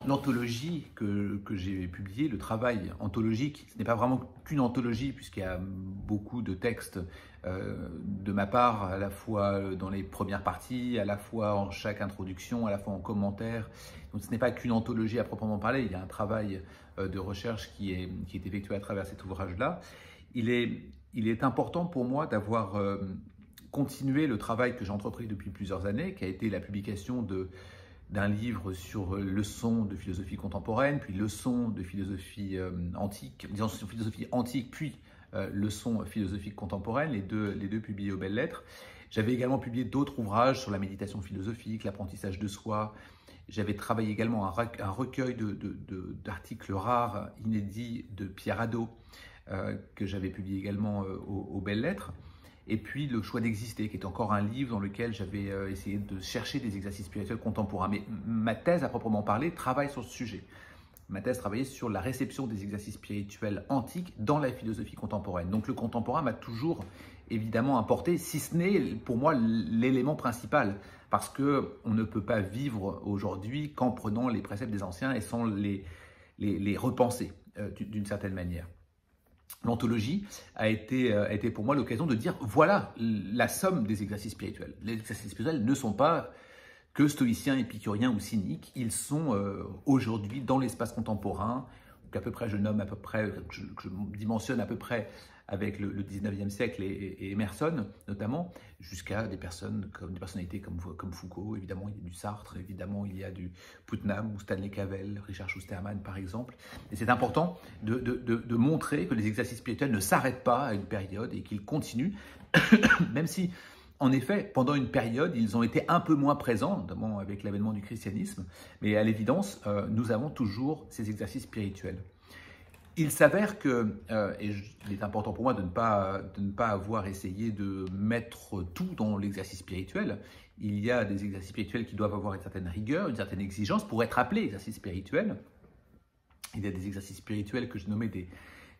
l'anthologie que j'ai publiée, le travail anthologique, ce n'est pas vraiment qu'une anthologie puisqu'il y a beaucoup de textes de ma part, à la fois dans les premières parties, à la fois en chaque introduction, à la fois en commentaire. Donc ce n'est pas qu'une anthologie à proprement parler, il y a un travail de recherche qui est effectué à travers cet ouvrage-là. Il est important pour moi d'avoir continué le travail que j'ai entrepris depuis plusieurs années, qui a été la publication d'un livre sur leçons de philosophie contemporaine, puis leçons de philosophie antique, disons philosophie antique, puis leçons philosophiques contemporaines, les deux publiés aux Belles Lettres. J'avais également publié d'autres ouvrages sur la méditation philosophique, l'apprentissage de soi. J'avais travaillé également un recueil d'articles rares, inédits de Pierre Hadot, que j'avais publié également aux Belles Lettres. Et puis Le choix d'exister, qui est encore un livre dans lequel j'avais essayé de chercher des exercices spirituels contemporains. Mais ma thèse, à proprement parler, travaille sur ce sujet. Ma thèse travaillait sur la réception des exercices spirituels antiques dans la philosophie contemporaine. Donc le contemporain m'a toujours évidemment importé, si ce n'est pour moi l'élément principal, parce qu'on ne peut pas vivre aujourd'hui qu'en prenant les préceptes des anciens et sans les repenser d'une certaine manière. L'anthologie a été pour moi l'occasion de dire voilà la somme des exercices spirituels. Les exercices spirituels ne sont pas que stoïciens, épicuriens ou cyniques, ils sont aujourd'hui dans l'espace contemporain, qu'à peu près je nomme à peu près, que je dimensionne à peu près avec le 19e siècle et Emerson notamment, jusqu'à des personnalités comme Foucault, évidemment il y a du Sartre, évidemment il y a du Putnam ou Stanley Cavell, Richard Schusterman par exemple. Et c'est important de montrer que les exercices spirituels ne s'arrêtent pas à une période et qu'ils continuent, même si en effet, pendant une période, ils ont été un peu moins présents, notamment avec l'avènement du christianisme, mais à l'évidence, nous avons toujours ces exercices spirituels. Il s'avère que, et il est important pour moi de ne pas avoir essayé de mettre tout dans l'exercice spirituel, il y a des exercices spirituels qui doivent avoir une certaine rigueur, une certaine exigence pour être appelés exercices spirituels. Il y a des exercices spirituels que je nommais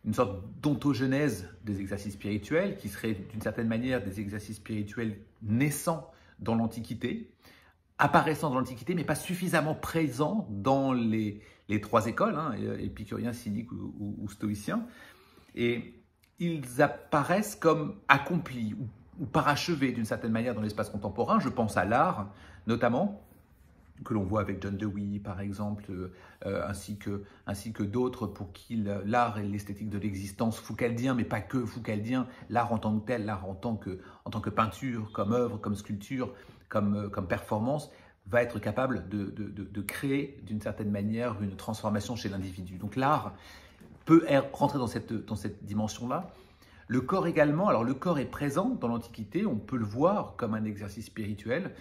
une sorte d'ontogenèse des exercices spirituels, qui seraient d'une certaine manière des exercices spirituels naissant dans l'Antiquité, apparaissant dans l'Antiquité, mais pas suffisamment présents dans les trois écoles, épicuriens, cyniques ou stoïciens. Et ils apparaissent comme accomplis ou parachevés d'une certaine manière dans l'espace contemporain. Je pense à l'art, notamment, que l'on voit avec John Dewey, par exemple, ainsi que d'autres pour qui l'art et l'esthétique de l'existence foucaldien, mais pas que foucaldien, l'art en tant que tel, l'art en tant que peinture, comme œuvre, comme sculpture, comme performance, va être capable de créer d'une certaine manière une transformation chez l'individu. Donc l'art peut rentrer dans cette dimension-là. Le corps également, alors le corps est présent dans l'Antiquité, on peut le voir comme un exercice spirituel.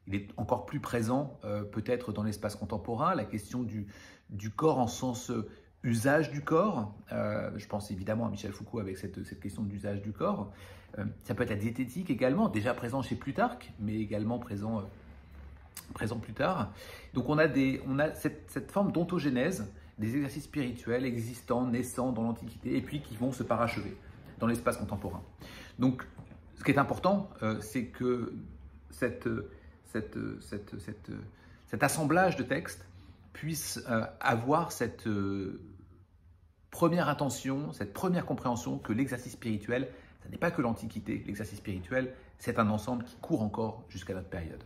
Il est encore plus présent peut-être dans l'espace contemporain, la question du corps en sens usage du corps. Je pense évidemment à Michel Foucault avec cette question d'usage du corps. Ça peut être la diététique également, déjà présent chez Plutarque, mais également présent plus tard. Donc on a cette forme d'ontogénèse, des exercices spirituels existants, naissants dans l'Antiquité, et puis qui vont se parachever dans l'espace contemporain. Donc ce qui est important, c'est que cet assemblage de textes puisse avoir cette première intention, cette première compréhension que l'exercice spirituel, ce n'est pas que l'Antiquité. L'exercice spirituel, c'est un ensemble qui court encore jusqu'à notre période.